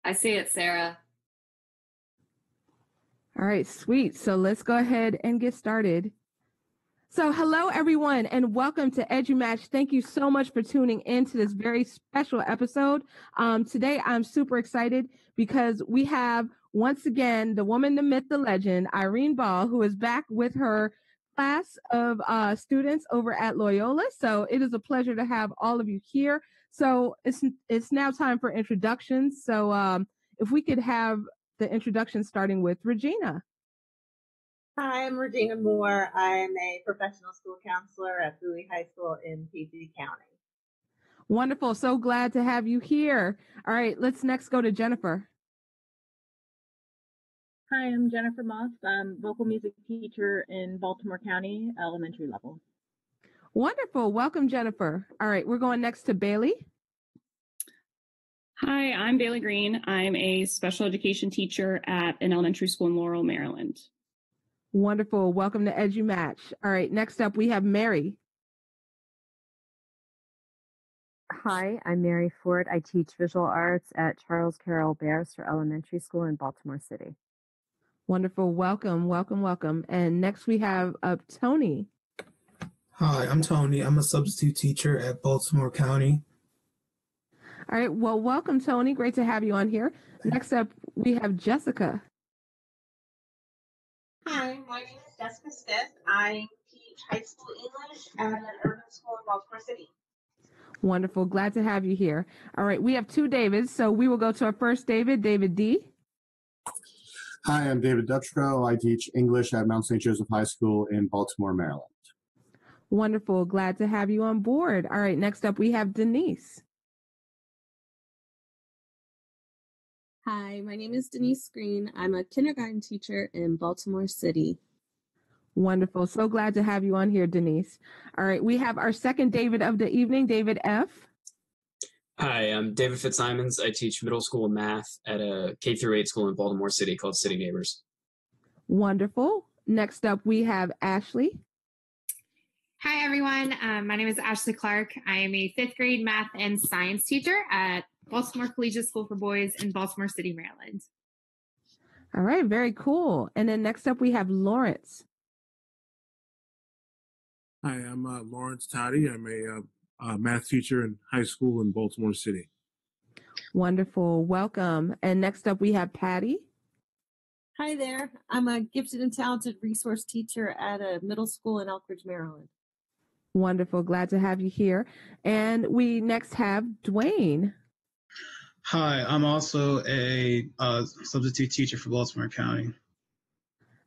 I see it, Sarah. All right, sweet. So let's go ahead and get started. So hello, everyone, and welcome to EduMatch. Thank you so much for tuning in to this very special episode. Today, I'm super excited because we have, once again, the woman, the myth, the legend, Irene Bal, who is back with her class of students over at Loyola. So it is a pleasure to have all of you here. So it's now time for introductions. So if we could have the introduction starting with Regina. Hi, I'm Regina Moore. I'm a professional school counselor at Bowie High School in PG County. Wonderful. So glad to have you here. All right, let's next go to Jennifer. Hi, I'm Jennifer Moss. I'm vocal music teacher in Baltimore County, elementary level. Wonderful. Welcome, Jennifer. All right, we're going next to Bailey. Hi, I'm Bailey Green. I'm a special education teacher at an elementary school in Laurel, Maryland. Wonderful. Welcome to EduMatch. All right, next up we have Mary. Hi, I'm Mary Ford. I teach visual arts at Charles Carroll Barrister Elementary School in Baltimore City. Wonderful. Welcome, welcome, welcome. And next we have Tony. Hi, I'm Tony. I'm a substitute teacher at Baltimore County. All right, well, welcome, Tony. Great to have you on here. Next up, we have Jessica. Hi, my name is Jessica Smith. I teach high school English at an urban school in Baltimore City. Wonderful. Glad to have you here. All right, we have two Davids, so we will go to our first David, David D. Hi, I'm David Dutchrow. I teach English at Mount St. Joseph High School in Baltimore, Maryland. Wonderful. Glad to have you on board. All right, next up we have Denise. Hi, my name is Denise Green. I'm a kindergarten teacher in Baltimore City. Wonderful. So glad to have you on here, Denise. All right, we have our second David of the evening, David F. Hi, I'm David Fitzsimons. I teach middle school math at a K-8 school in Baltimore City called City Neighbors. Wonderful. Next up, we have Ashley. Hi, everyone. My name is Ashley Clark. I am a fifth grade math and science teacher at Baltimore Collegiate School for Boys in Baltimore City, Maryland. All right, very cool. And then next up, we have Lawrence. Hi, I'm Lawrence Toddy. I'm a math teacher in high school in Baltimore City. Wonderful. Welcome. And next up, we have Patty. Hi there. I'm a gifted and talented resource teacher at a middle school in Elkridge, Maryland. Wonderful. Glad to have you here. And we next have Dwayne. Hi, I'm also a substitute teacher for Baltimore County.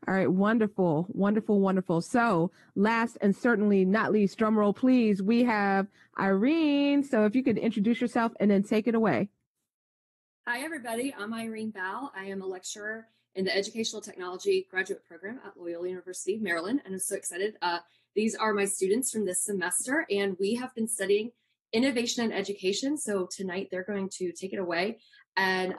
All right, wonderful, wonderful, wonderful. So last and certainly not least, drum roll, please, we have Irene. So if you could introduce yourself and then take it away. Hi, everybody. I'm Irene Bal. I am a lecturer in the Educational Technology Graduate Program at Loyola University, Maryland, and I'm so excited. These are my students from this semester, and we have been studying innovation and education. So tonight they're going to take it away and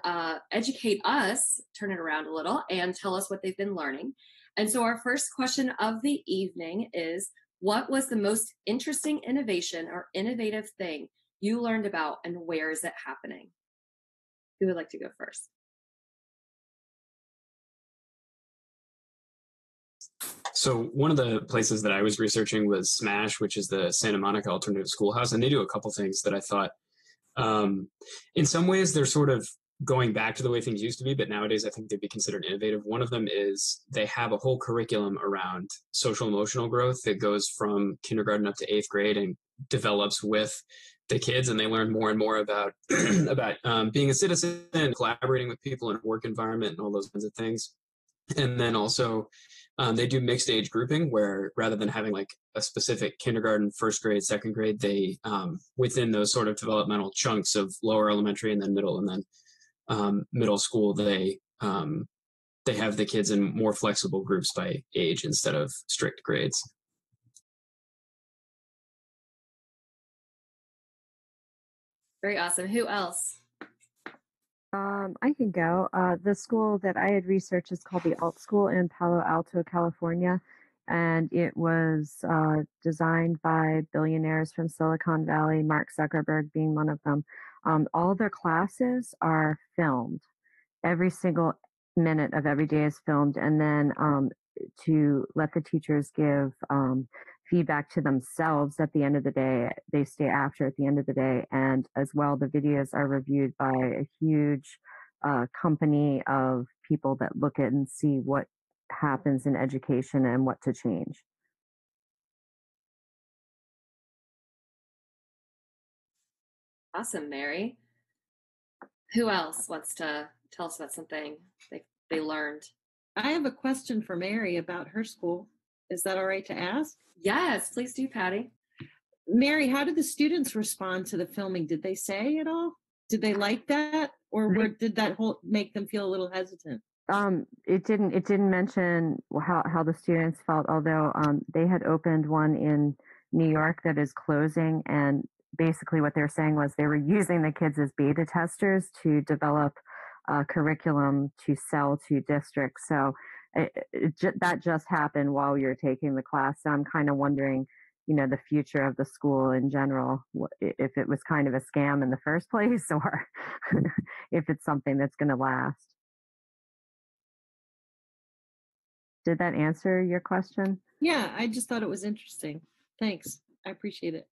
educate us, turn it around a little, and tell us what they've been learning. And so our first question of the evening is, what was the most interesting innovation or innovative thing you learned about, and where is it happening? Who would like to go first? So one of the places that I was researching was SMASH, which is the Santa Monica Alternative Schoolhouse, and they do a couple things that I thought, in some ways, they're sort of going back to the way things used to be, but nowadays I think they'd be considered innovative. One of them is they have a whole curriculum around social emotional growth that goes from kindergarten up to 8th grade and develops with the kids, and they learn more and more about being a citizen, collaborating with people in a work environment, and all those kinds of things. And then also they do mixed age grouping, where rather than having like a specific kindergarten, first grade, second grade, they within those sort of developmental chunks of lower elementary and then middle and then middle school, they have the kids in more flexible groups by age instead of strict grades. Very awesome. Who else? I can go. The school that I had researched is called the Alt School in Palo Alto, California, and it was designed by billionaires from Silicon Valley, Mark Zuckerberg being one of them. All their classes are filmed, every single minute of every day is filmed, and then to let the teachers give feedback to themselves at the end of the day. They stay after at the end of the day, and as well, the videos are reviewed by a huge company of people that look at and see what happens in education and what to change. Awesome, Mary. Who else wants to tell us about something they learned? I have a question for Mary about her school. Is that all right to ask? Yes, please do, Patty. Mary, how did the students respond to the filming? Did they say at all? Did they like that, or did that whole make them feel a little hesitant? It didn't mention how the students felt, although they had opened one in New York that is closing, and basically what they were saying was they were using the kids as beta testers to develop curriculum to sell to districts. So that just happened while we were taking the class. So I'm kind of wondering, the future of the school in general, if it was kind of a scam in the first place, or if it's something that's going to last. Did that answer your question? Yeah, I just thought it was interesting. Thanks. I appreciate it.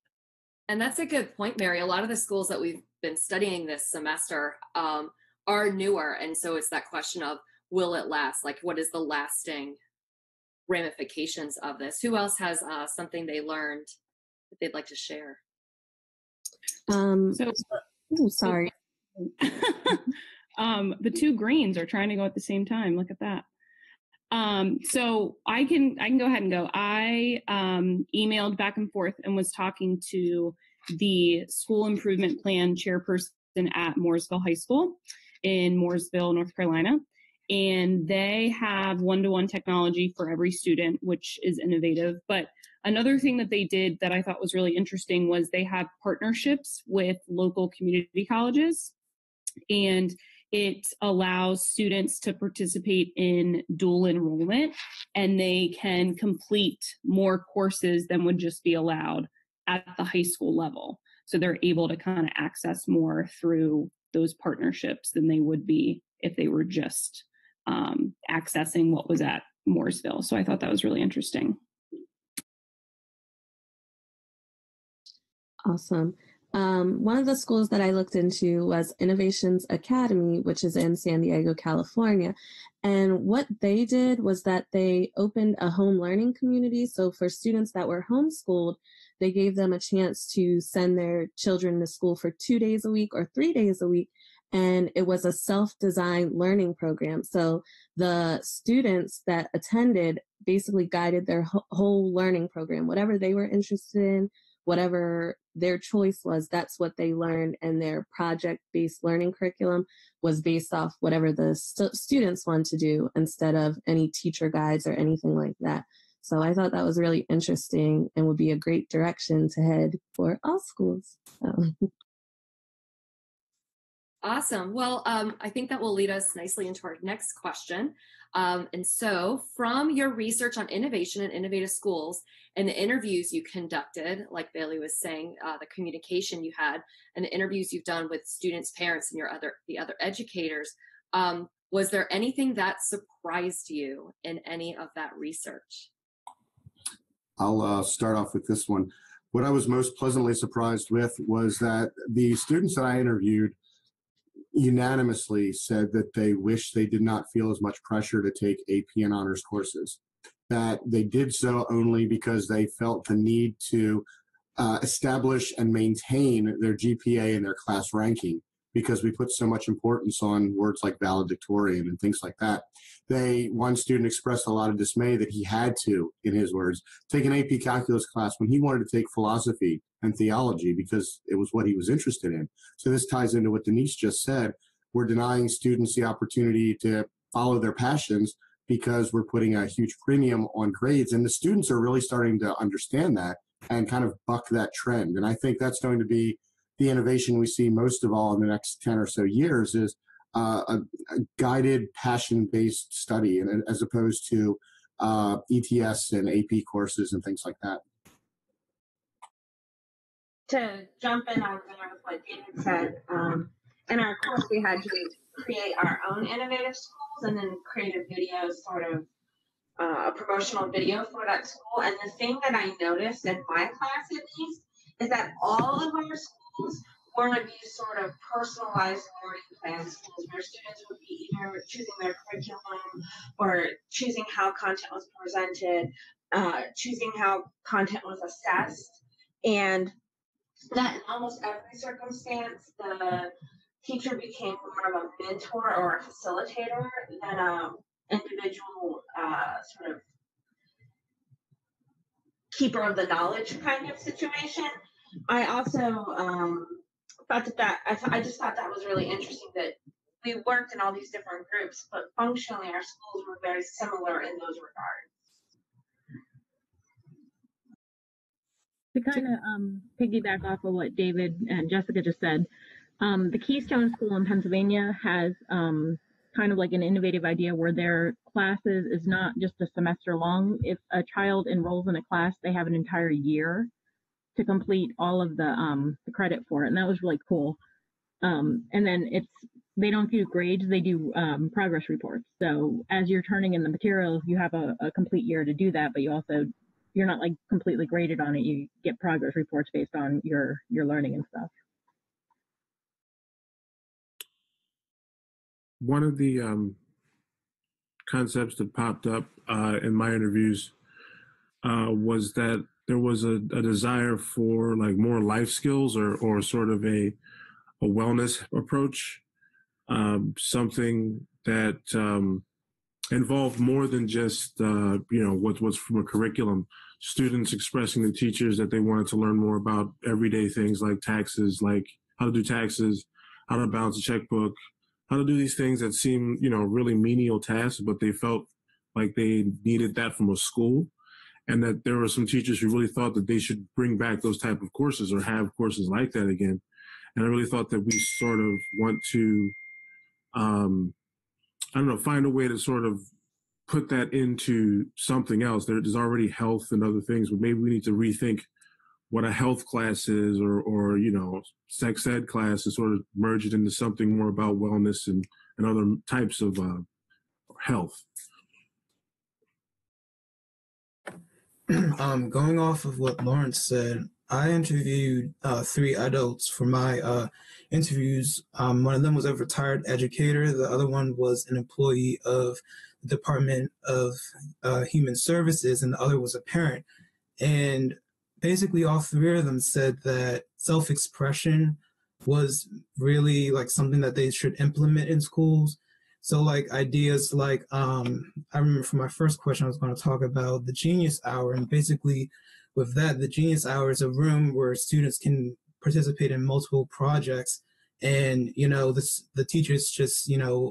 And that's a good point, Mary. A lot of the schools that we've been studying this semester are newer. And so it's that question of, will it last? Like, what is the lasting ramifications of this? Who else has something they learned that they'd like to share? Sorry. The two greens are trying to go at the same time. Look at that. So I can go ahead and go. I emailed back and forth and was talking to the school improvement plan chairperson at Mooresville High School in Mooresville, North Carolina. And they have one-to-one technology for every student, which is innovative. But another thing that they did that I thought was really interesting was they have partnerships with local community colleges, and it allows students to participate in dual enrollment, and they can complete more courses than would just be allowed at the high school level. So they're able to kind of access more through those partnerships than they would be if they were just accessing what was at Mooresville. So I thought that was really interesting. Awesome. One of the schools that I looked into was Innovations Academy, which is in San Diego, California. And what they did was that they opened a home learning community. So for students that were homeschooled, they gave them a chance to send their children to school for 2 days a week or 3 days a week. And it was a self-designed learning program. So the students that attended basically guided their whole learning program, whatever they were interested in, whatever their choice was, that's what they learned. And their project-based learning curriculum was based off whatever the students want to do instead of any teacher guides or anything like that. So I thought that was really interesting and would be a great direction to head for all schools. Awesome. Well, I think that will lead us nicely into our next question. And so from your research on innovation and innovative schools and the interviews you conducted, like Bailey was saying, the communication you had and the interviews you've done with students, parents, and the other educators, was there anything that surprised you in any of that research? I'll start off with this one. What I was most pleasantly surprised with was that the students that I interviewed unanimously said that they wish they did not feel as much pressure to take AP and honors courses, that they did so only because they felt the need to establish and maintain their GPA and their class ranking, because we put so much importance on words like valedictorian and things like that. One student expressed a lot of dismay that he had to, in his words, take an AP calculus class when he wanted to take philosophy and theology because it was what he was interested in. So this ties into what Denise just said. We're denying students the opportunity to follow their passions because we're putting a huge premium on grades. And the students are really starting to understand that and kind of buck that trend. And I think that's going to be the innovation we see most of all in the next 10 or so years, is a guided passion-based study, and as opposed to ETS and AP courses and things like that. To jump in on there with what David said, in our course we had to create our own innovative schools and then create a video, sort of a promotional video for that school. And the thing that I noticed in my class, at least, is that all of our schools were these sort of personalized learning plan schools where students would be either choosing their curriculum or choosing how content was presented, choosing how content was assessed, and that in almost every circumstance, the teacher became more of a mentor or a facilitator than an individual sort of keeper of the knowledge kind of situation. I also thought that I just thought that was really interesting that we worked in all these different groups, but functionally our schools were very similar in those regards. To kind of piggyback off of what David and Jessica just said, the Keystone School in Pennsylvania has kind of like an innovative idea where their classes is not just a semester long. If a child enrolls in a class, they have an entire year to complete all of the credit for it, and that was really cool. And then they don't do grades; they do progress reports. So as you're turning in the materials, you have a complete year to do that, but you're not like completely graded on it. You get progress reports based on your learning and stuff. One of the concepts that popped up in my interviews was that there was a desire for like more life skills or sort of a wellness approach, something that involved more than just what's from a curriculum. Students expressing to teachers that they wanted to learn more about everyday things like taxes, like how to do taxes, how to balance a checkbook, how to do these things that seem, really menial tasks, but they felt like they needed that from a school. And that there were some teachers who really thought that they should bring back those type of courses or have courses like that again. And I really thought that we sort of want to, find a way to sort of put that into something else. There's already health and other things, but maybe we need to rethink what a health class is or sex ed class and sort of merge it into something more about wellness and other types of health. Going off of what Lawrence said, I interviewed 3 adults for my interviews. One of them was a retired educator. The other one was an employee of the Department of Human Services, and the other was a parent. And basically all 3 of them said that self-expression was really like something that they should implement in schools. So like ideas like, I remember for my first question, I was going to talk about the Genius Hour. And basically with that, the Genius Hour is a room where students can participate in multiple projects. And, the teachers just,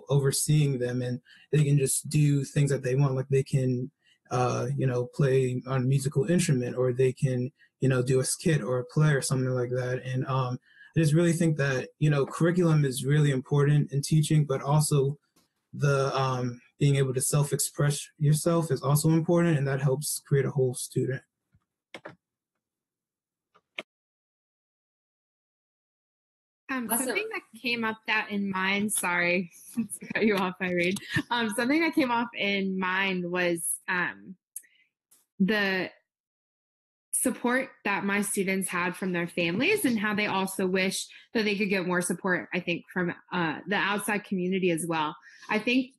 overseeing them, and they can just do things that they want. Like they can, play on a musical instrument, or they can, do a skit or a play or something like that. And I just really think that, curriculum is really important in teaching, but also the being able to self-express yourself is also important, and that helps create a whole student. Something that came up that in mind, sorry to cut you off, Irene. Something that came off in mind was the support that my students had from their families and how they also wish that they could get more support, I think, from the outside community as well. I think,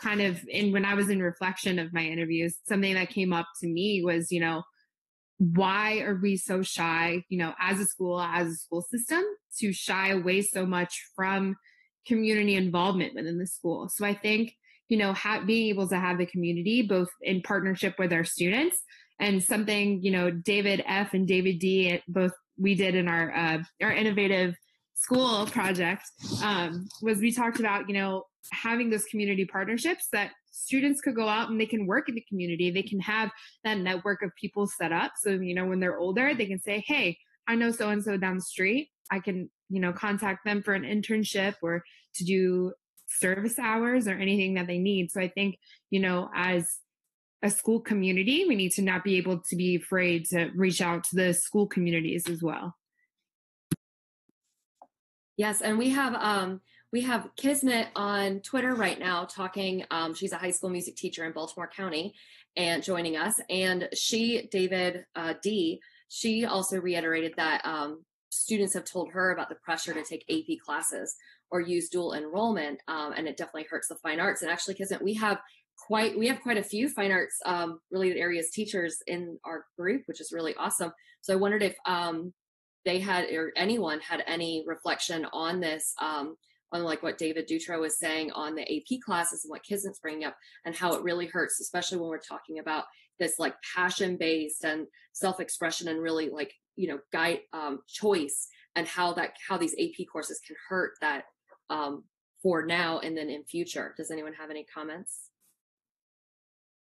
kind of when I was in reflection of my interviews, something that came up to me was, why are we so shy, as a school system, to shy away so much from community involvement within the school? So I think, being able to have the community both in partnership with our students, and something, David F. and David D. both we did in our innovative school project was we talked about, having those community partnerships that students could go out and they can work in the community. They can have that network of people set up. So, when they're older, they can say, hey, I know so-and-so down the street. I can, contact them for an internship or to do service hours or anything that they need. So I think, as a school community, we need to not be able to be afraid to reach out to the school communities as well. Yes, and we have We have Kismet on Twitter right now talking. She's a high school music teacher in Baltimore County and joining us. And David D, she also reiterated that students have told her about the pressure to take AP classes or use dual enrollment. And it definitely hurts the fine arts. And actually, Kismet, we have quite a few fine arts related areas teachers in our group, which is really awesome. So I wondered if they had, or anyone had, any reflection on this, on like what David Dutro was saying on the AP classes and what Kismet's bringing up, and how it really hurts, especially when we're talking about this like passion-based and self-expression and really like, guide choice, and how these AP courses can hurt that for now and then in future. Does anyone have any comments?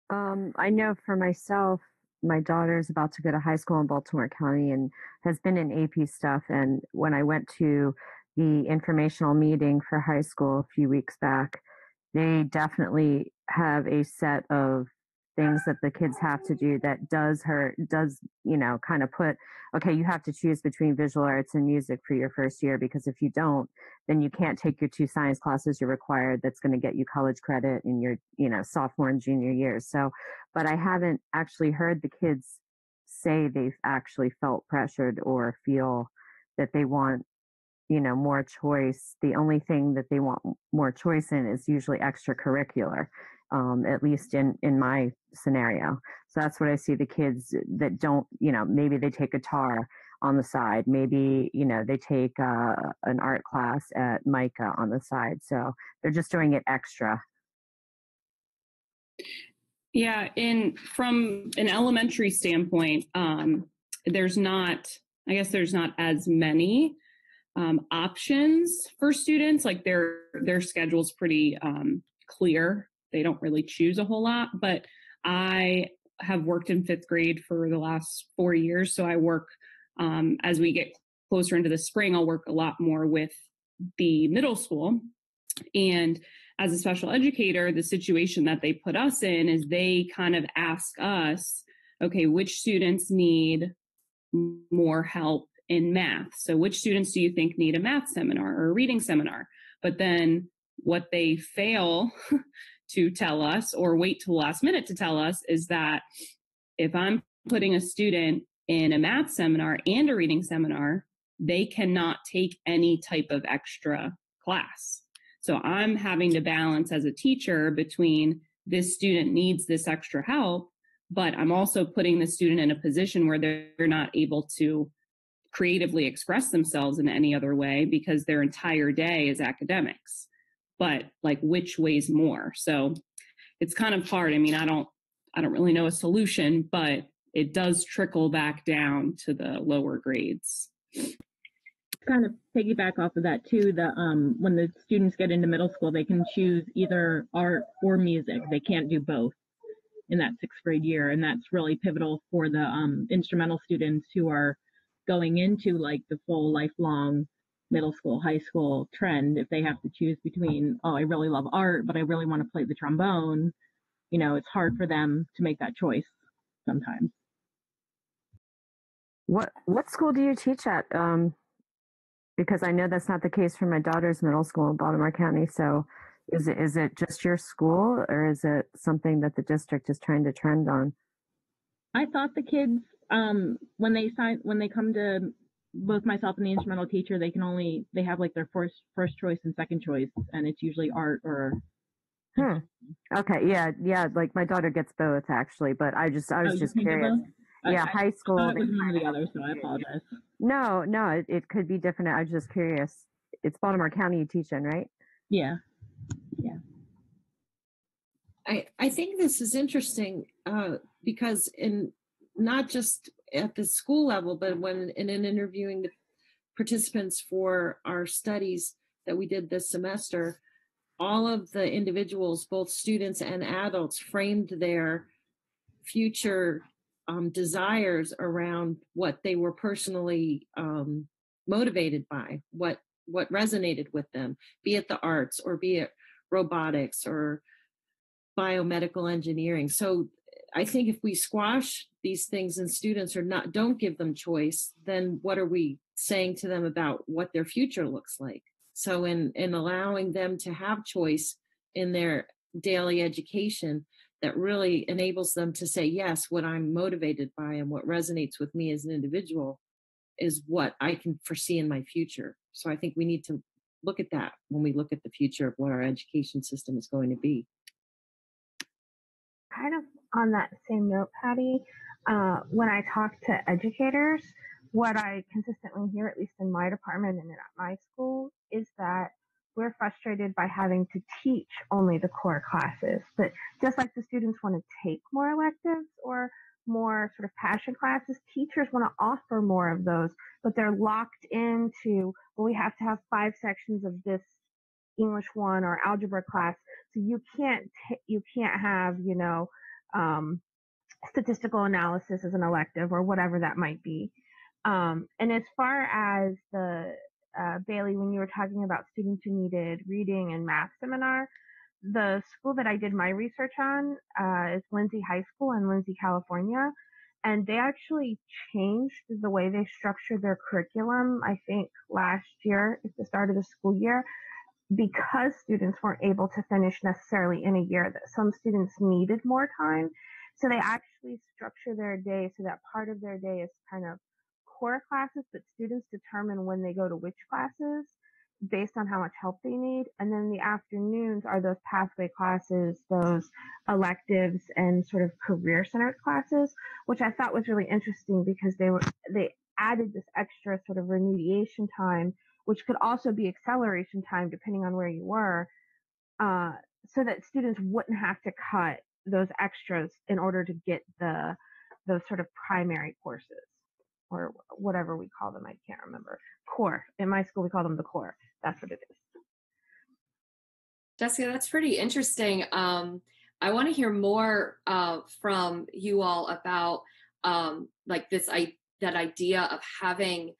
I know for myself, my daughter is about to go to high school in Baltimore County and has been in AP stuff. And when I went to the informational meeting for high school a few weeks back, they definitely have a set of things that the kids have to do that does, kind of put, okay, you have to choose between visual arts and music for your first year, because if you don't, then you can't take your 2 science classes you're required that's going to get you college credit in your, sophomore and junior years. So, but I haven't actually heard the kids say they've actually felt pressured or feel that they want, more choice. The only thing that they want more choice in is usually extracurricular, at least in my scenario. So that's what I see the kids that don't, maybe they take guitar on the side. Maybe, they take an art class at Micah on the side. So they're just doing it extra. Yeah, and from an elementary standpoint, there's not as many options for students. Like their schedule's pretty clear. They don't really choose a whole lot, but I have worked in 5th grade for the last 4 years. So I work, as we get closer into the spring, I'll work a lot more with the middle school. And as a special educator, the situation that they put us in is they kind of ask us, okay, which students need more help in math? So which students do you think need a math seminar or a reading seminar? But then what they fail to tell us, or wait till the last minute to tell us, is that if I'm putting a student in a math seminar and a reading seminar, they cannot take any type of extra class. So I'm having to balance as a teacher between this student needs this extra help, but I'm also putting the student in a position where they're not able to creatively express themselves in any other way because their entire day is academics. But like, which weighs more? So it's kind of hard. I mean, I don't really know a solution, but it does trickle back down to the lower grades. Kind of piggyback off of that too, when the students get into middle school, they can choose either art or music. They can't do both in that 6th grade year. And that's really pivotal for the instrumental students who are going into like the full lifelong middle school, high school trend. If they have to choose between, oh, I really love art, but I really want to play the trombone, it's hard for them to make that choice sometimes. What school do you teach at? Because I know that's not the case for my daughter's middle school in Baltimore County. So is it just your school, or is it something that the district is trying to trend on? I thought the kids, when they come to both myself and the instrumental teacher, they have like their first choice and second choice, and it's usually art or. Okay. Yeah. Like my daughter gets both actually, but I was just curious. Yeah, high school. It was one or the other, so I apologize. No, it could be different. I was just curious. It's Baltimore County you teach in, right? Yeah. I think this is interesting because in not just at the school level, but when in interviewing the participants for our studies that we did this semester, all of the individuals, both students and adults, framed their future desires around what they were personally motivated by, what resonated with them, be it the arts or be it robotics or biomedical engineering. So I think if we squash these things and students don't give them choice, then what are we saying to them about what their future looks like? So in allowing them to have choice in their daily education, that really enables them to say, yes, what I'm motivated by and what resonates with me as an individual is what I can foresee in my future. So I think we need to look at that when we look at the future of what our education system is going to be. Kind of on that same note, Patty, when I talk to educators, what I consistently hear, at least in my department and at my school, is that we're frustrated by having to teach only the core classes. But just like the students want to take more electives or more sort of passion classes, teachers want to offer more of those, but they're locked into, well, we have to have 5 sections of this English 1 or algebra class. So you can't have, statistical analysis as an elective or whatever that might be. And as far as the Bailey, when you were talking about students who needed reading and math seminar, the school that I did my research on is Lindsay High School in Lindsay, California. And they actually changed the way they structured their curriculum, I think last year at the start of the school year, because students weren't able to finish necessarily in a year, that some students needed more time. So they actually structure their day so that part of their day is kind of core classes, but students determine when they go to which classes based on how much help they need. And then the afternoons are those pathway classes, those electives and sort of career-centered classes, which I thought was really interesting because they added this extra sort of remediation time, which could also be acceleration time depending on where you were, so that students wouldn't have to cut those extras in order to get those sort of primary courses, or whatever we call them. I can't remember. Core. In my school, we call them the core. That's what it is. Jessica, that's pretty interesting. I want to hear more from you all about like that idea of having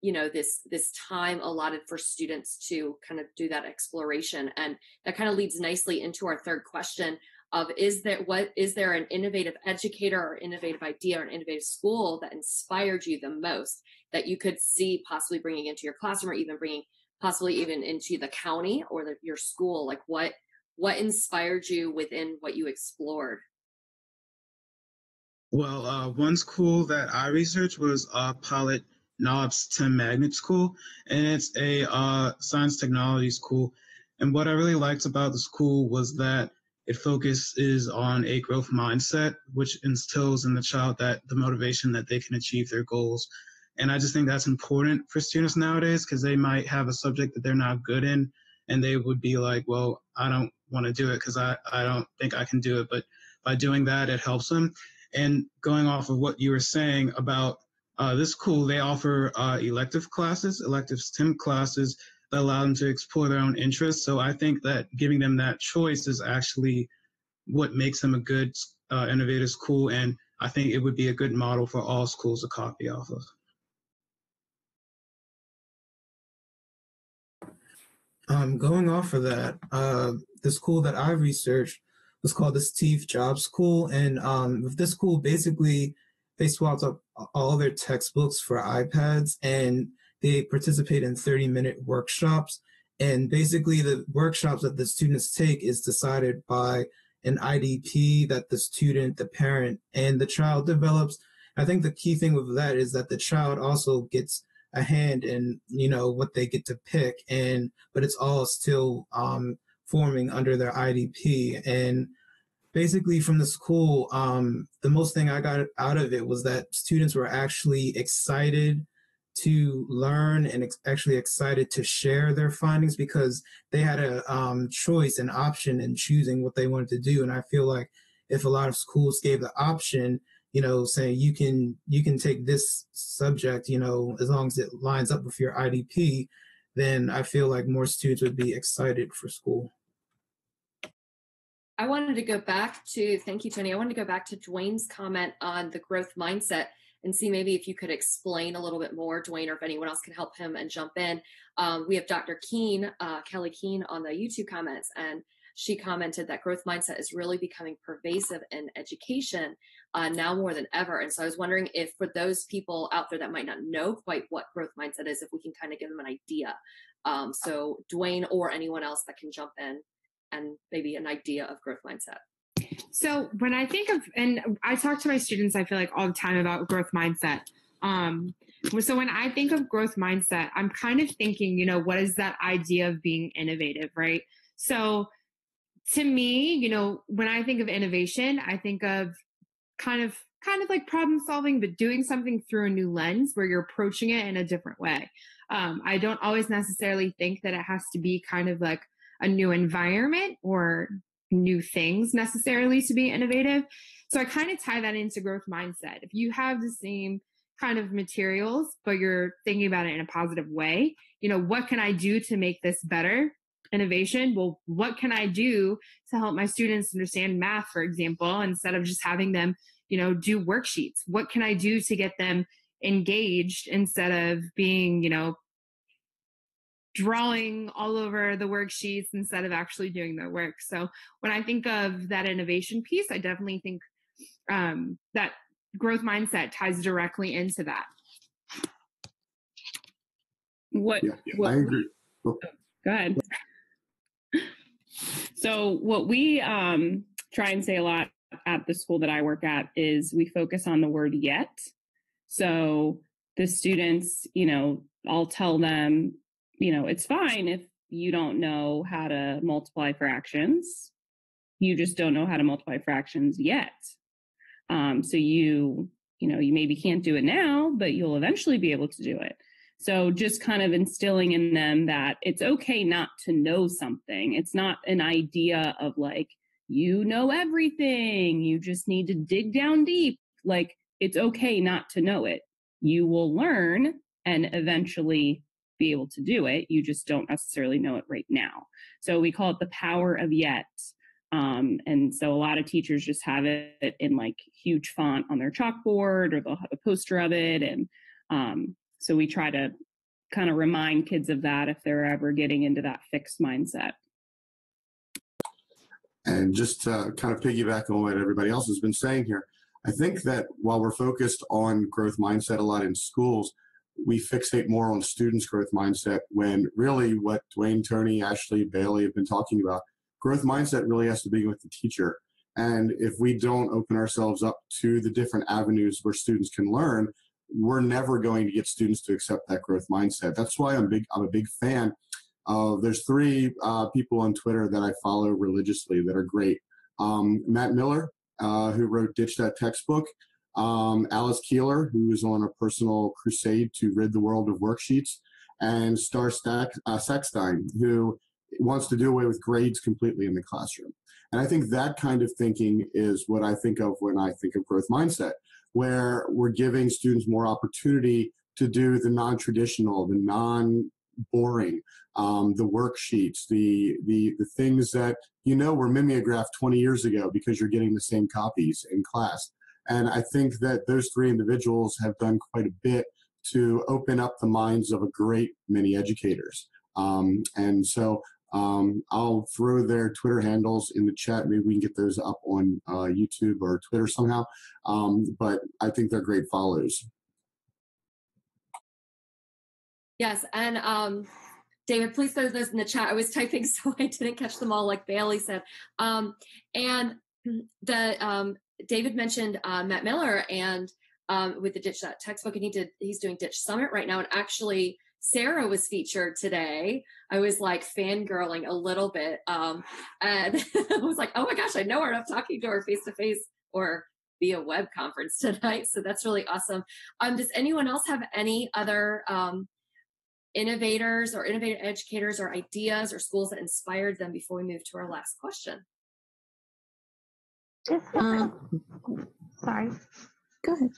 this time allotted for students to kind of do that exploration. And that kind of leads nicely into our third question of, is there an innovative educator or innovative idea or an innovative school that inspired you the most that you could see possibly bringing into your classroom, or even bringing possibly even into the county or your school? Like what inspired you within what you explored? Well, one school that I researched was Pilot Knobs 10 Magnet School, and it's a science technology school. And what I really liked about the school was that it focuses on a growth mindset, which instills in the child that the motivation that they can achieve their goals. And I just think that's important for students nowadays, because they might have a subject that they're not good in, and they would be like, well, I don't want to do it because I don't think I can do it. But by doing that, it helps them. And going off of what you were saying about this school, they offer elective STEM classes that allow them to explore their own interests. So I think that giving them that choice is actually what makes them a good, innovative school. And I think it would be a good model for all schools to copy off of. Going off of that, the school that I researched was called the Steve Jobs School. And with this school, basically, they swapped up all their textbooks for iPads, and they participate in 30-minute workshops. And basically, the workshops that the students take is decided by an IDP that the student, the parent, and the child develops. I think the key thing with that is that the child also gets a hand in, what they get to pick, but it's all still forming under their IDP. And basically from the school, the most thing I got out of it was that students were actually excited to learn and actually excited to share their findings, because they had a choice and option in choosing what they wanted to do. And I feel like if a lot of schools gave the option, saying you can take this subject, as long as it lines up with your IDP, then I feel like more students would be excited for school. I wanted to go back to, thank you, Tony. I wanted to go back to Dwayne's comment on the growth mindset and see maybe if you could explain a little bit more, Dwayne, or if anyone else can help him and jump in. We have Dr. Keene, Kelly Keene, on the YouTube comments, and she commented that growth mindset is really becoming pervasive in education now more than ever. And so I was wondering if, for those people out there that might not know quite what growth mindset is, if we can kind of give them an idea So Dwayne or anyone else that can jump in and maybe an idea of growth mindset. So when I think of, and I talk to my students, I feel like all the time about growth mindset. So when I think of growth mindset, I'm kind of thinking, you know, what is that idea of being innovative, right? So to me, you know, when I think of innovation, I think of kind of like problem solving, but doing something through a new lens where you're approaching it in a different way. I don't always necessarily think that it has to be kind of like a new environment or new things necessarily to be innovative. So I kind of tie that into growth mindset. If you have the same kind of materials, but you're thinking about it in a positive way, you know, what can I do to make this better? Innovation. Well, what can I do to help my students understand math, for example, instead of just having them, you know, do worksheets? What can I do to get them engaged instead of being, you know, drawing all over the worksheets instead of actually doing their work? So when I think of that innovation piece, I definitely think that growth mindset ties directly into that. What I agree. Go ahead. So what we try and say a lot at the school that I work at is we focus on the word yet. So the students, you know, I'll tell them, you know, it's fine if you don't know how to multiply fractions. You just don't know how to multiply fractions yet. So you maybe can't do it now, but you'll eventually be able to do it. So just kind of instilling in them that it's okay not to know something. It's not an idea of like, you know everything, you just need to dig down deep. Like, it's okay not to know it. You will learn and eventually be able to do it. You just don't necessarily know it right now. So we call it the power of yet. And so a lot of teachers just have it in like huge font on their chalkboard, or they'll have a poster of it. And so we try to kind of remind kids of that if they're ever getting into that fixed mindset. And just to kind of piggyback on what everybody else has been saying here, I think that while we're focused on growth mindset a lot in schools, we fixate more on students' growth mindset, when really what Dwayne, Tony, Ashley, Bailey have been talking about, growth mindset really has to begin with the teacher. And if we don't open ourselves up to the different avenues where students can learn, we're never going to get students to accept that growth mindset. That's why I'm a big fan of, there's three people on Twitter that I follow religiously that are great. Matt Miller, who wrote Ditch That Textbook. Alice Keeler, who is on a personal crusade to rid the world of worksheets. And Star Sackstein, who wants to do away with grades completely in the classroom. And I think that kind of thinking is what I think of when I think of growth mindset, where we're giving students more opportunity to do the non-traditional, the non-boring, the worksheets, the things that, you know, were mimeographed 20 years ago because you're getting the same copies in class. And I think that those three individuals have done quite a bit to open up the minds of a great many educators. And so I'll throw their Twitter handles in the chat. Maybe we can get those up on YouTube or Twitter somehow. But I think they're great follows. Yes, and David, please throw those in the chat. I was typing, so I didn't catch them all, like Bailey said. And the David mentioned Matt Miller, and with the Ditch That Textbook, and he's doing Ditch Summit right now. And actually, Sarah was featured today. I was like fangirling a little bit, and I was like, oh my gosh, I know her. I'm talking to her face to face or via web conference tonight. So that's really awesome. Does anyone else have any other innovators or innovative educators or ideas or schools that inspired them before we move to our last question? Sorry. Go ahead.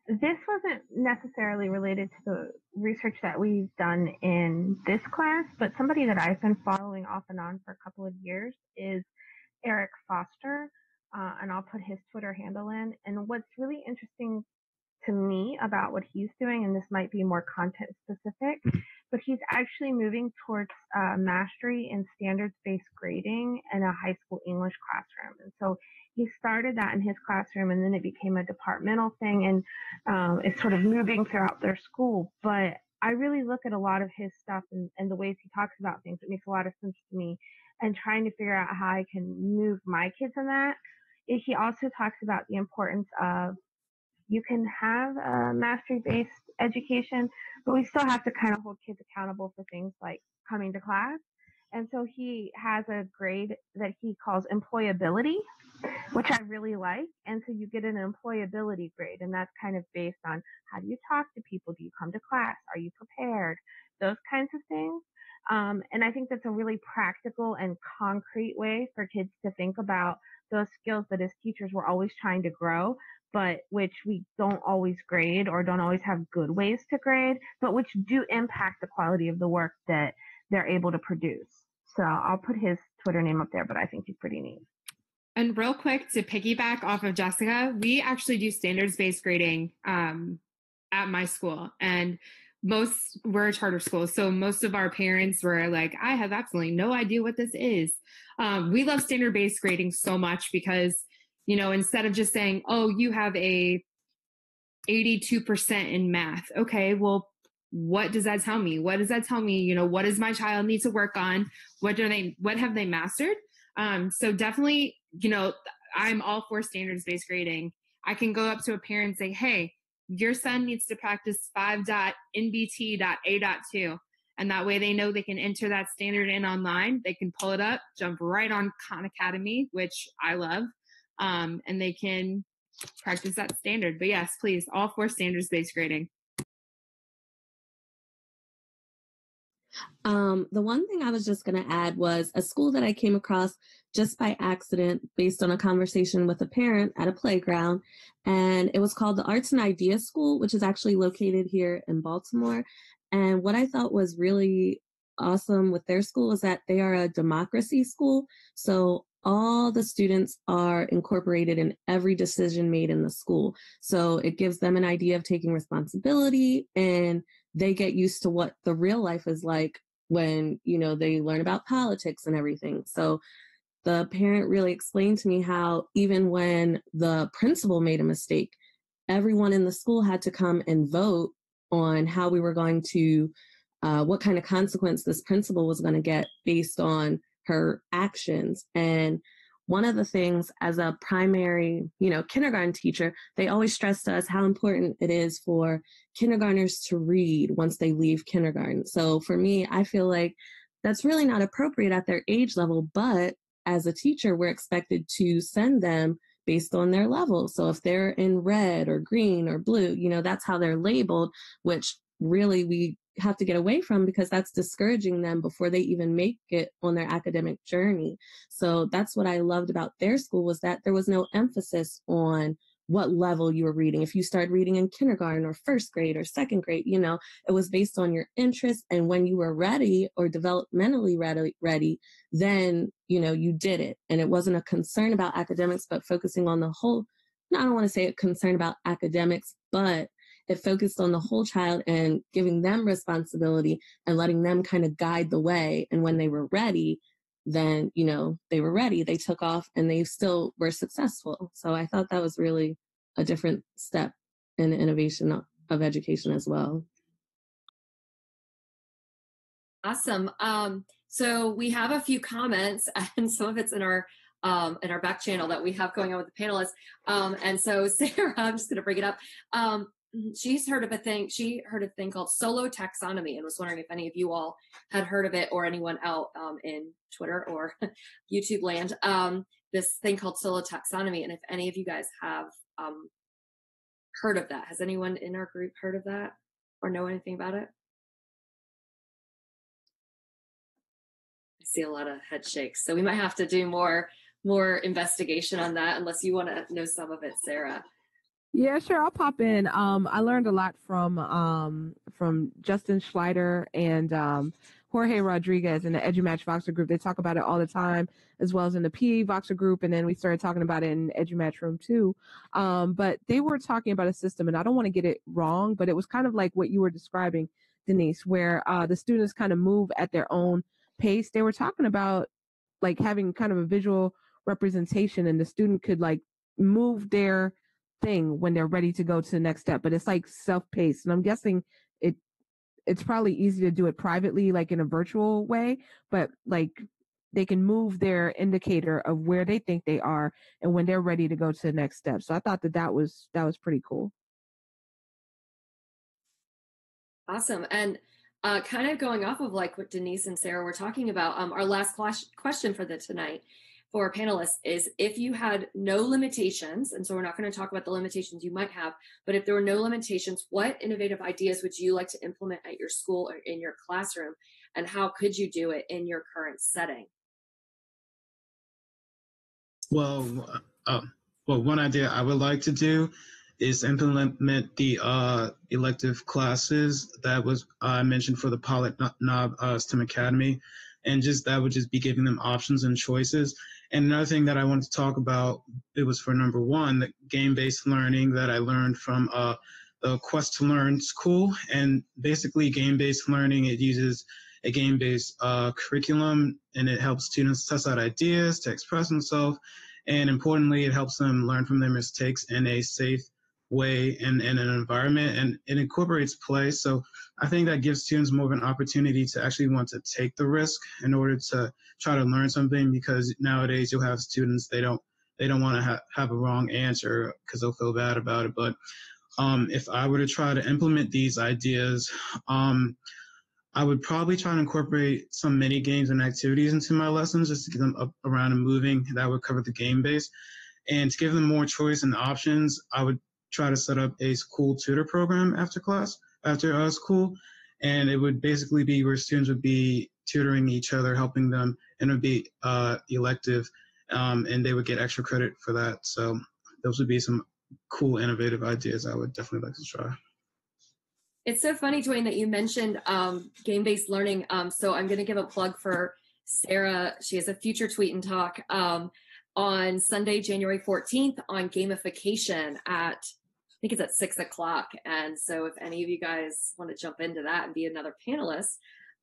This wasn't necessarily related to the research that we've done in this class, but somebody that I've been following off and on for a couple of years is Eric Foster, and I'll put his Twitter handle in. And what's really interesting to me about what he's doing, and this might be more content specific, but he's actually moving towards mastery in standards-based grading in a high school English classroom. And so he started that in his classroom, and then it became a departmental thing, and it's sort of moving throughout their school. But I really look at a lot of his stuff and the ways he talks about things. It makes a lot of sense to me, and trying to figure out how I can move my kids in that. He also talks about the importance of you can have a mastery based education, but we still have to kind of hold kids accountable for things like coming to class. And so he has a grade that he calls employability, which I really like. And so you get an employability grade, and that's kind of based on how do you talk to people? Do you come to class? Are you prepared? Those kinds of things. And I think that's a really practical and concrete way for kids to think about those skills that as teachers we're always trying to grow, but which we don't always grade or don't always have good ways to grade, but which do impact the quality of the work that they're able to produce. So I'll put his Twitter name up there, but I think he's pretty neat. And real quick, to piggyback off of Jessica, we actually do standards-based grading at my school. And we're a charter school, so most of our parents were like, I have absolutely no idea what this is. We love standard-based grading so much because, instead of just saying, oh, you have a 82% in math. Okay, well, what does that tell me? What does that tell me? What does my child need to work on? What have they mastered? So definitely, I'm all for standards-based grading. I can go up to a parent and say, hey, your son needs to practice 5.nbt.a.2. And that way they know they can enter that standard in online. They can pull it up, jump right on Khan Academy, which I love. And they can practice that standard. But yes, please, all for standards-based grading. The one thing I was just going to add was a school that I came across just by accident based on a conversation with a parent at a playground. And it was called the Arts and Ideas School, which is actually located here in Baltimore. And what I thought was really awesome with their school is that they are a democracy school. So all the students are incorporated in every decision made in the school. So it gives them an idea of taking responsibility, and they get used to what the real life is like when, they learn about politics and everything. So the parent really explained to me how even when the principal made a mistake, everyone in the school had to come and vote on how we were going to, what kind of consequence this principal was going to get based on her actions. And one of the things as a primary, kindergarten teacher, they always stress to us how important it is for kindergartners to read once they leave kindergarten. So for me, I feel like that's really not appropriate at their age level, but as a teacher, we're expected to send them based on their level. So if they're in red or green or blue, that's how they're labeled, which really we have to get away from because that's discouraging them before they even make it on their academic journey. So that's what I loved about their school, was that there was no emphasis on what level you were reading. If you started reading in kindergarten or first grade or second grade, it was based on your interest. And when you were ready or developmentally ready, then, you did it. And it wasn't a concern about academics, but focusing on the whole, I don't want to say a concern about academics, but it focused on the whole child and giving them responsibility and letting them kind of guide the way. And when they were ready, then, they were ready. They took off and they still were successful. So I thought that was really a different step in the innovation of education as well. Awesome. So we have a few comments, and some of it's in our back channel that we have going on with the panelists. And so Sarah, I'm just going to bring it up. She heard a thing called solo taxonomy, and was wondering if any of you all had heard of it, or anyone out in Twitter or YouTube land, this thing called solo taxonomy, and if any of you guys have heard of that. Has anyone in our group heard of that or know anything about it? I see a lot of head shakes, so we might have to do more investigation on that, unless you want to know some of it, Sarah. Yeah, sure. I'll pop in. I learned a lot from Justin Schleider and Jorge Rodriguez in the EduMatch Voxer group. They talk about it all the time, as well as in the PE Voxer group. And then we started talking about it in EduMatch room too. But they were talking about a system, and I don't want to get it wrong, but it was kind of like what you were describing, Denise, where the students kind of move at their own pace. They were talking about like having kind of a visual representation, and the student could like move their thing when they're ready to go to the next step, but it's like self-paced, and I'm guessing it's probably easy to do it privately, like in a virtual way, but like they can move their indicator of where they think they are and when they're ready to go to the next step. So I thought that was pretty cool. Awesome. And kind of going off of like what Denise and Sarah were talking about, our last question for tonight for our panelists is, if you had no limitations, and so we're not going to talk about the limitations you might have, but if there were no limitations, what innovative ideas would you like to implement at your school or in your classroom, and how could you do it in your current setting? Well, one idea I would like to do is implement the elective classes that was mentioned for the pilot STEM Academy, and just that would just be giving them options and choices. And another thing that I wanted to talk about, it was for number one, the game-based learning that I learned from the Quest to Learn school. And basically game-based learning, it uses a game-based curriculum, and it helps students test out ideas, to express themselves, and importantly, it helps them learn from their mistakes in a safe way and in an environment, and it incorporates play. So I think that gives students more of an opportunity to actually want to take the risk in order to try to learn something, because nowadays you'll have students, they don't want to have a wrong answer because they'll feel bad about it. But if I were to try to implement these ideas, I would probably try to incorporate some mini games and activities into my lessons just to get them up, around and moving. That would cover the game base. And to give them more choice and options, I would try to set up a school tutor program after school. And it would basically be where students would be tutoring each other, helping them, and it would be elective, and they would get extra credit for that. So those would be some cool, innovative ideas I would definitely like to try. It's so funny, Dwayne, that you mentioned game-based learning. So I'm going to give a plug for Sarah. She has a future Tweet and Talk on Sunday, January 14th on gamification at, I think it's at 6:00. And so if any of you guys want to jump into that and be another panelist,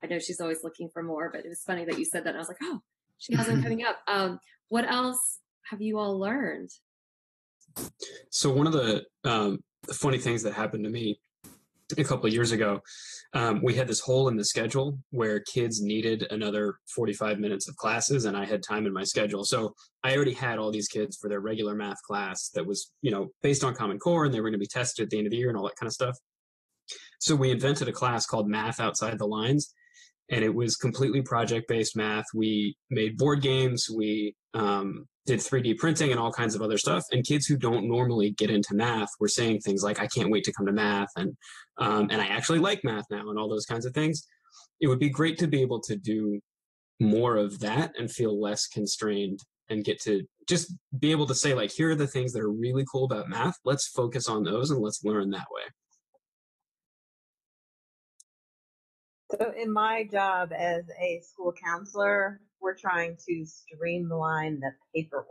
I know she's always looking for more, but it was funny that you said that. And I was like, oh, she has one coming up. What else have you all learned? So one of the funny things that happened to me a couple of years ago, we had this hole in the schedule where kids needed another 45 minutes of classes, and I had time in my schedule. So I already had all these kids for their regular math class that was, based on Common Core, and they were going to be tested at the end of the year and all that kind of stuff. So we invented a class called Math Outside the Lines, and it was completely project-based math. We made board games, we did 3D printing and all kinds of other stuff. And kids who don't normally get into math were saying things like, I can't wait to come to math, and I actually like math now, and all those kinds of things. It would be great to be able to do more of that and feel less constrained and get to just be able to say, like, here are the things that are really cool about math. Let's focus on those and let's learn that way. So in my job as a school counselor, we're trying to streamline the paperwork.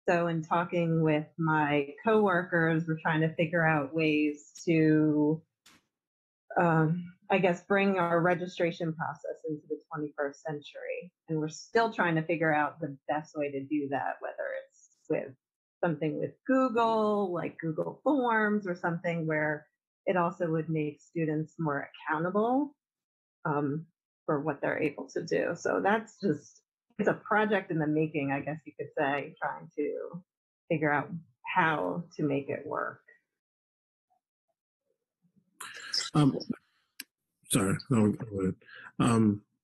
So in talking with my coworkers, we're trying to figure out ways to, bring our registration process into the 21st century. And we're still trying to figure out the best way to do that, whether it's with something with Google, like Google Forms, or something where it also would make students more accountable for what they're able to do. So that's just, it's a project in the making, I guess you could say, trying to figure out how to make it work. Sorry, no, go ahead.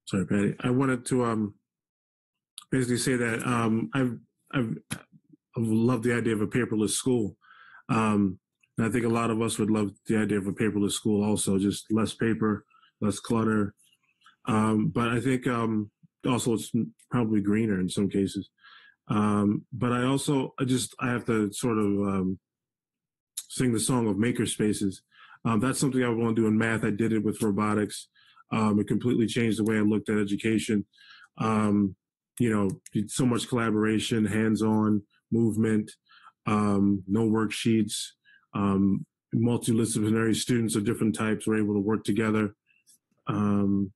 Sorry, Patty. I wanted to basically say that I've loved the idea of a paperless school. And I think a lot of us would love the idea of a paperless school also, just less paper, less clutter. But I think also it's probably greener in some cases. But I have to sort of sing the song of maker spaces. That's something I would want to do in math. I did it with robotics. It completely changed the way I looked at education. So much collaboration, hands-on movement, no worksheets, multidisciplinary students of different types were able to work together. And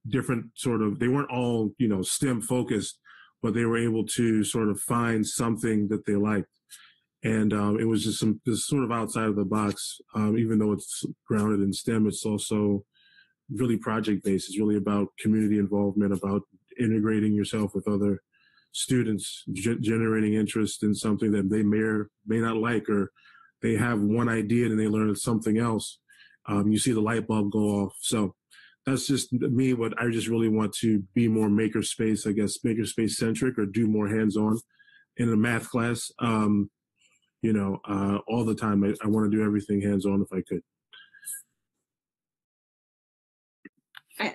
different sort of, they weren't all, STEM focused, but they were able to sort of find something that they liked. And it was just this sort of outside of the box. Even though it's grounded in STEM, it's also really project based. It's really about community involvement, about integrating yourself with other students, generating interest in something that they may or may not like, or they have one idea and they learn something else. You see the light bulb go off. So that's just me. What I just really want to be more makerspace, I guess, makerspace centric, or do more hands-on in a math class. All the time. I want to do everything hands-on if I could.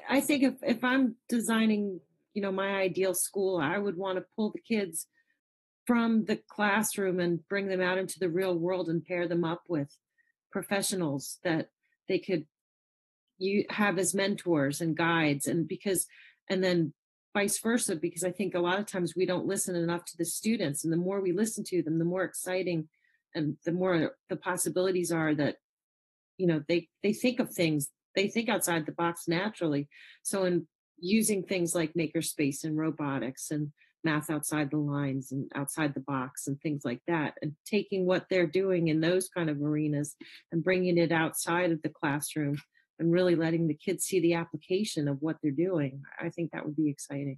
I think if I'm designing, my ideal school, I would want to pull the kids from the classroom and bring them out into the real world and pair them up with professionals that they could have as mentors and guides, and then vice versa, because I think a lot of times we don't listen enough to the students, and the more we listen to them, the more exciting and the more the possibilities are that, they think of things, they think outside the box naturally. So in using things like makerspace and robotics and math outside the lines and outside the box and things like that, and taking what they're doing in those kind of arenas and bringing it outside of the classroom and really letting the kids see the application of what they're doing, I think that would be exciting.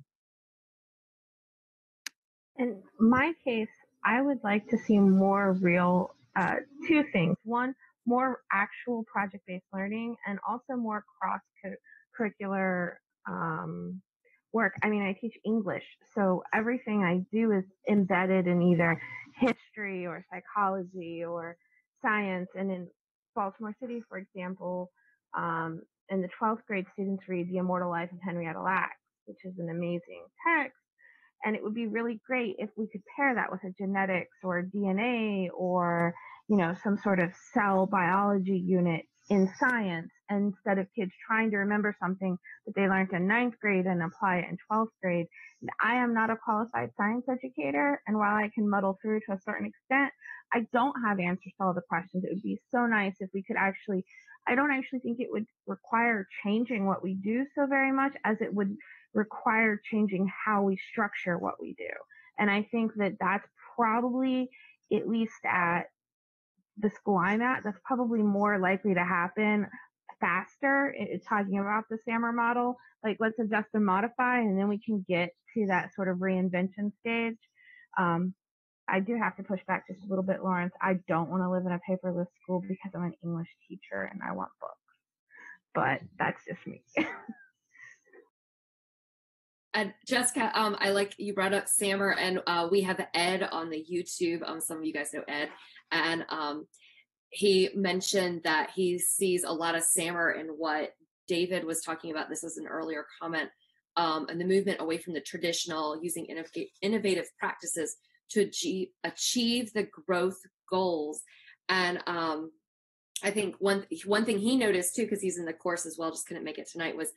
In my case, I would like to see more real, two things. One, more actual project-based learning, and also more cross-curricular work. I mean, I teach English, so everything I do is embedded in either history or psychology or science. And in Baltimore City, for example, in the 12th grade, students read The Immortal Life of Henrietta Lacks, which is an amazing text. And it would be really great if we could pair that with a genetics or DNA or, some sort of cell biology unit in science, instead of kids trying to remember something that they learned in 9th grade and apply it in 12th grade. I am not a qualified science educator, and while I can muddle through to a certain extent, I don't have answers to all the questions. It would be so nice if we could I don't actually think it would require changing what we do so very much as it would require changing how we structure what we do. And I think that that's probably, at least at the school I'm at, that's probably more likely to happen faster. It's talking about the SAMR model, like let's adjust and modify, and then we can get to that sort of reinvention stage. I do have to push back just a little bit, Lawrence. I don't want to live in a paperless school because I'm an English teacher and I want books. But that's just me. And Jessica, I like you brought up SAMR, and we have Ed on the YouTube. Some of you guys know Ed, and he mentioned that he sees a lot of SAMR in what David was talking about. This is an earlier comment, and the movement away from the traditional, using innovative practices to achieve the growth goals. And I think one thing he noticed too, because he's in the course as well, just couldn't make it tonight, was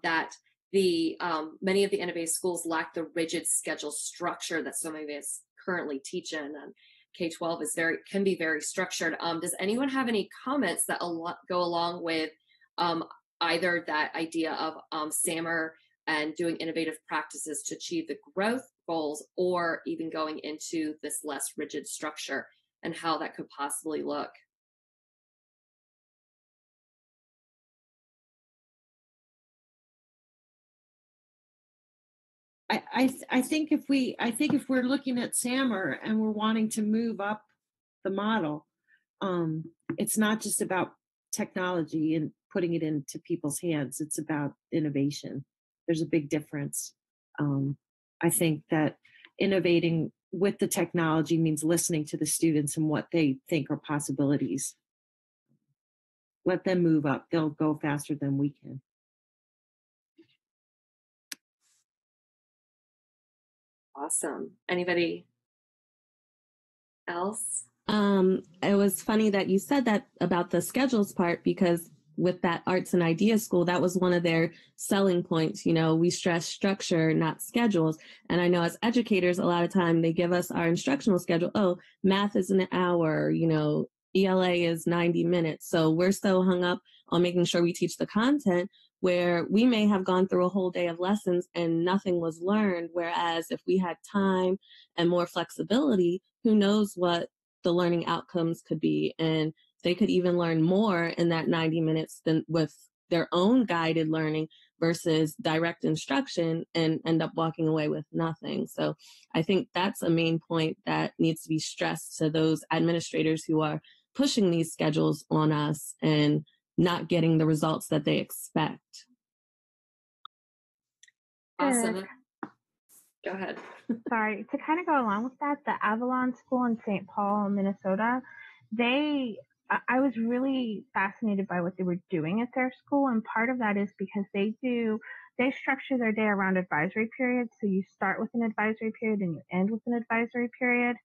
that the many of the innovative schools lack the rigid schedule structure that so many of us currently teach in, and K-12 can be very structured. Does anyone have any comments that go along with either that idea of SAMR and doing innovative practices to achieve the growth goals, or even going into this less rigid structure and how that could possibly look? I think if we're looking at SAMR and we're wanting to move up the model, it's not just about technology and putting it into people's hands. It's about innovation. There's a big difference. I think that innovating with the technology means listening to the students and what they think are possibilities. Let them move up. They'll go faster than we can. Awesome. Anybody else? It was funny that you said that about the schedules part, because with that arts and ideas school, that was one of their selling points. We stress structure, not schedules. And I know as educators, a lot of time they give us our instructional schedule. Oh, math is an hour, ELA is 90 minutes. So we're so hung up on making sure we teach the content, where we may have gone through a whole day of lessons and nothing was learned. Whereas if we had time and more flexibility, who knows what the learning outcomes could be. And they could even learn more in that 90 minutes than with their own guided learning versus direct instruction and end up walking away with nothing. So I think that's a main point that needs to be stressed to those administrators who are pushing these schedules on us and not getting the results that they expect. Awesome. Go ahead. Sorry, to kind of go along with that, the Avalon School in St. Paul, Minnesota, I was really fascinated by what they were doing at their school. And part of that is because they structure their day around advisory periods. So you start with an advisory period and you end with an advisory period.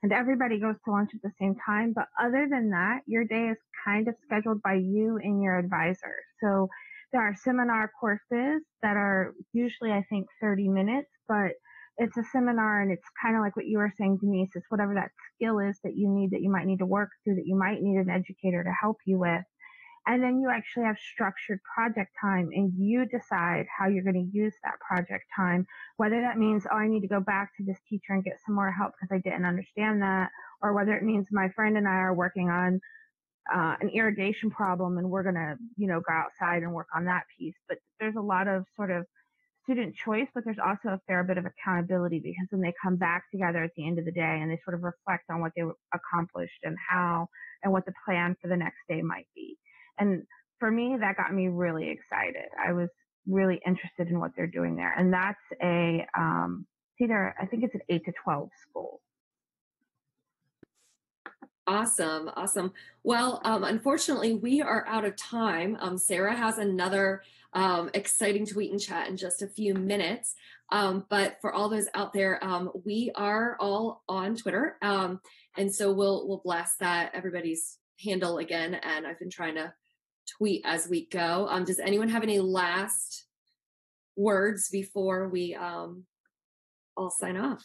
And everybody goes to lunch at the same time. But other than that, your day is kind of scheduled by you and your advisor. So there are seminar courses that are usually, I think, 30 minutes, but it's a seminar and it's kind of like what you were saying, Denise. It's whatever that skill is that you need, that you might need to work through, that you might need an educator to help you with. And then you actually have structured project time and you decide how you're going to use that project time, whether that means, oh, I need to go back to this teacher and get some more help because I didn't understand that, or whether it means my friend and I are working on an irrigation problem and we're going to, go outside and work on that piece. But there's a lot of sort of student choice, but there's also a fair bit of accountability because then they come back together at the end of the day and they sort of reflect on what they accomplished and how and what the plan for the next day might be. And for me, that got me really excited. I was really interested in what they're doing there. And that's I think it's an 8 to 12 school. Awesome. Well, unfortunately, we are out of time. Sarah has another exciting tweet and chat in just a few minutes. But for all those out there, we are all on Twitter. And so we'll blast that everybody's handle again. And I've been trying to tweet as we go. Does anyone have any last words before we all sign off?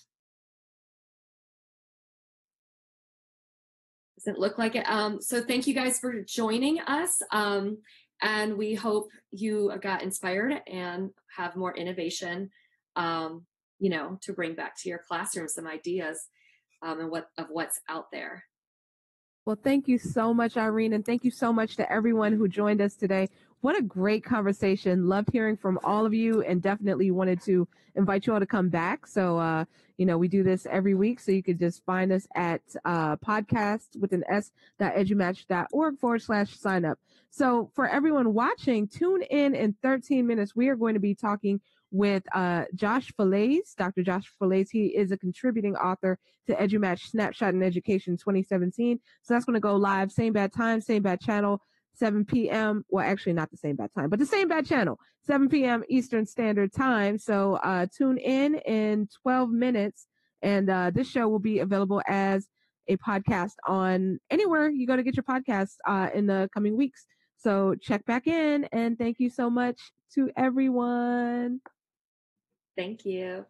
Doesn't look like it. So thank you guys for joining us. And we hope you got inspired and have more innovation, to bring back to your classroom some ideas and what's out there. Well, thank you so much, Irene, and thank you so much to everyone who joined us today. What a great conversation. Loved hearing from all of you and definitely wanted to invite you all to come back. So, we do this every week. So you could just find us at podcast with an s.edumatch.org/sign up. So for everyone watching, tune in 13 minutes. We are going to be talking with Josh Falaise, Dr. Josh Falaise. He is a contributing author to EduMatch Snapshot in Education 2017. So that's going to go live, same bad time, same bad channel, 7 p.m. Well, actually not the same bad time, but the same bad channel, 7 p.m. Eastern Standard Time. So tune in 12 minutes. And this show will be available as a podcast on anywhere you go to get your podcasts in the coming weeks. So check back in, and thank you so much to everyone. Thank you.